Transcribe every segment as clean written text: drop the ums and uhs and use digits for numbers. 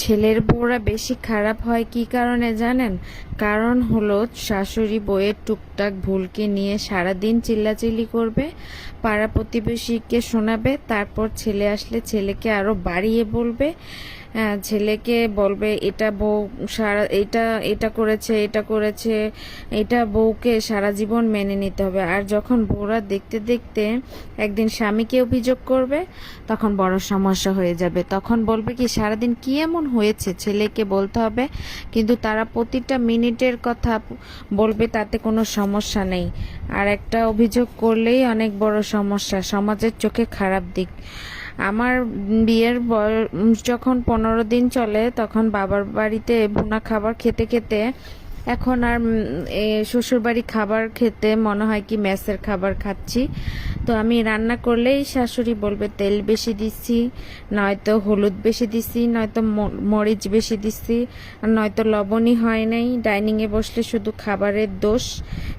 ছেলের বউরা বেশি খারাপ হয় কি কারণে জানেন? কারণ হলো শাশুড়ি বউয়ের টুকটাক ভুলকে নিয়ে সারাদিন চিল্লাচিল্লি করবে, পাড়া প্রতিবেশীকে শোনাবে, তারপর ছেলে আসলে ছেলেকে আরো বাড়িয়ে বলবে। ছেলেকে বলবে এটা বউ সারা এটা এটা করেছে এটা করেছে, এটা বউকে সারা জীবন মেনে নিতে হবে। আর যখন বউরা দেখতে দেখতে একদিন স্বামীকে অভিযোগ করবে, তখন বড় সমস্যা হয়ে যাবে। তখন বলবে কি সারাদিন কি এমন হয়েছে, ছেলেকে বলতে হবে। কিন্তু তারা প্রতিটা মিনিটের কথা বলবে, তাতে কোনো সমস্যা নেই। আর একটা অভিযোগ করলেই অনেক বড় সমস্যা, সমাজের চোখে খারাপ দিক। আমার বিয়ের যখন 15 দিন চলে, তখন বাবার বাড়িতে ভুনা খাবার খেতে খেতে এখন আর শ্বশুরবাড়ি খাবার খেতে মনে হয় কি মেসের খাবার খাচ্ছি। তো আমি রান্না করলেই শাশুড়ি বলবে তেল বেশি দিচ্ছি, নয়তো হলুদ বেশি দিচ্ছি, নয়তো মরিচ বেশি দিচ্ছি, আর নয়তো লবণই হয় নাই। ডাইনিংয়ে বসলে শুধু খাবারের দোষ,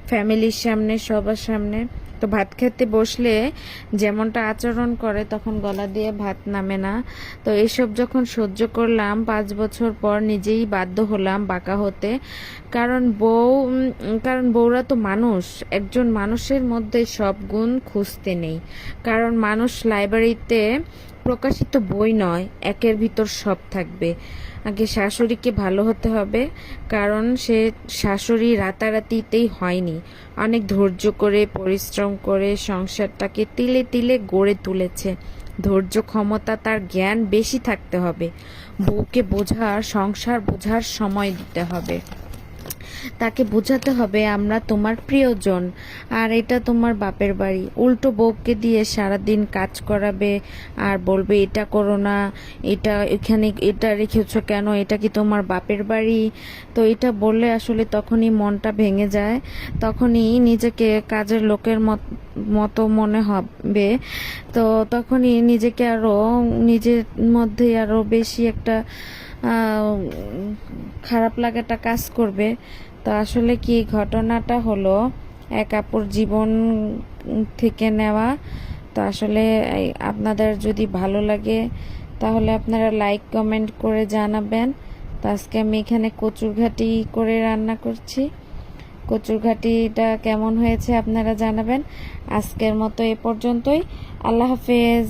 ফ্যামিলির সামনে, সবার সামনে। তো ভাত খেতে বসলে যেমনটা আচরণ করে, তখন গলা দিয়ে ভাত নামে না। তো এইসব যখন সহ্য করলাম, 5 বছর পর নিজেই বাধ্য হলাম বাঁকা হতে। কারণ বউরা তো মানুষ, একজন মানুষের মধ্যে সব গুণ খুঁজতে নেই। কারণ মানুষ লাইব্রেরিতে প্রকাশিত বই নয়, একের ভিতর সব থাকবে। আগে শাশুড়িকে ভালো হতে হবে, কারণ সে শাশুড়ি রাতারাতিতেই হয়নি। অনেক ধৈর্য করে, পরিশ্রম করে সংসারটাকে তিলে তিলে গড়ে তুলেছে। ধৈর্য, ক্ষমতা, তার জ্ঞান বেশি থাকতে হবে। বউকে বোঝার, সংসার বোঝার সময় দিতে হবে। তাকে বোঝাতে হবে আমরা তোমার প্রিয়জন, আর এটা তোমার বাপের বাড়ি। উল্টো বউকে দিয়ে সারাদিন কাজ করাবে আর বলবে এটা করো না, এটা এখানে এটা রেখেছো কেন, এটা কি তোমার বাপের বাড়ি? তো এটা বললে আসলে তখনই মনটা ভেঙে যায়, তখনই নিজেকে কাজের লোকের মতো মনে হবে। তো তখনই নিজেকে আরো, নিজের মধ্যে আরো বেশি একটা খারাপ লাগাটা কাজ করবে। তো আসলে কি ঘটনাটা হলো এক আপুর জীবন থেকে নেওয়া। তো আসলে আপনাদের যদি ভালো লাগে তাহলে আপনারা লাইক কমেন্ট করে জানাবেন। তো আজকে আমি এখানে কচুরঘাটি করে রান্না করছি। কচুরঘাটিটা কেমন হয়েছে আপনারা জানাবেন। আজকের মতো এ পর্যন্তই। আল্লাহ হাফেজ।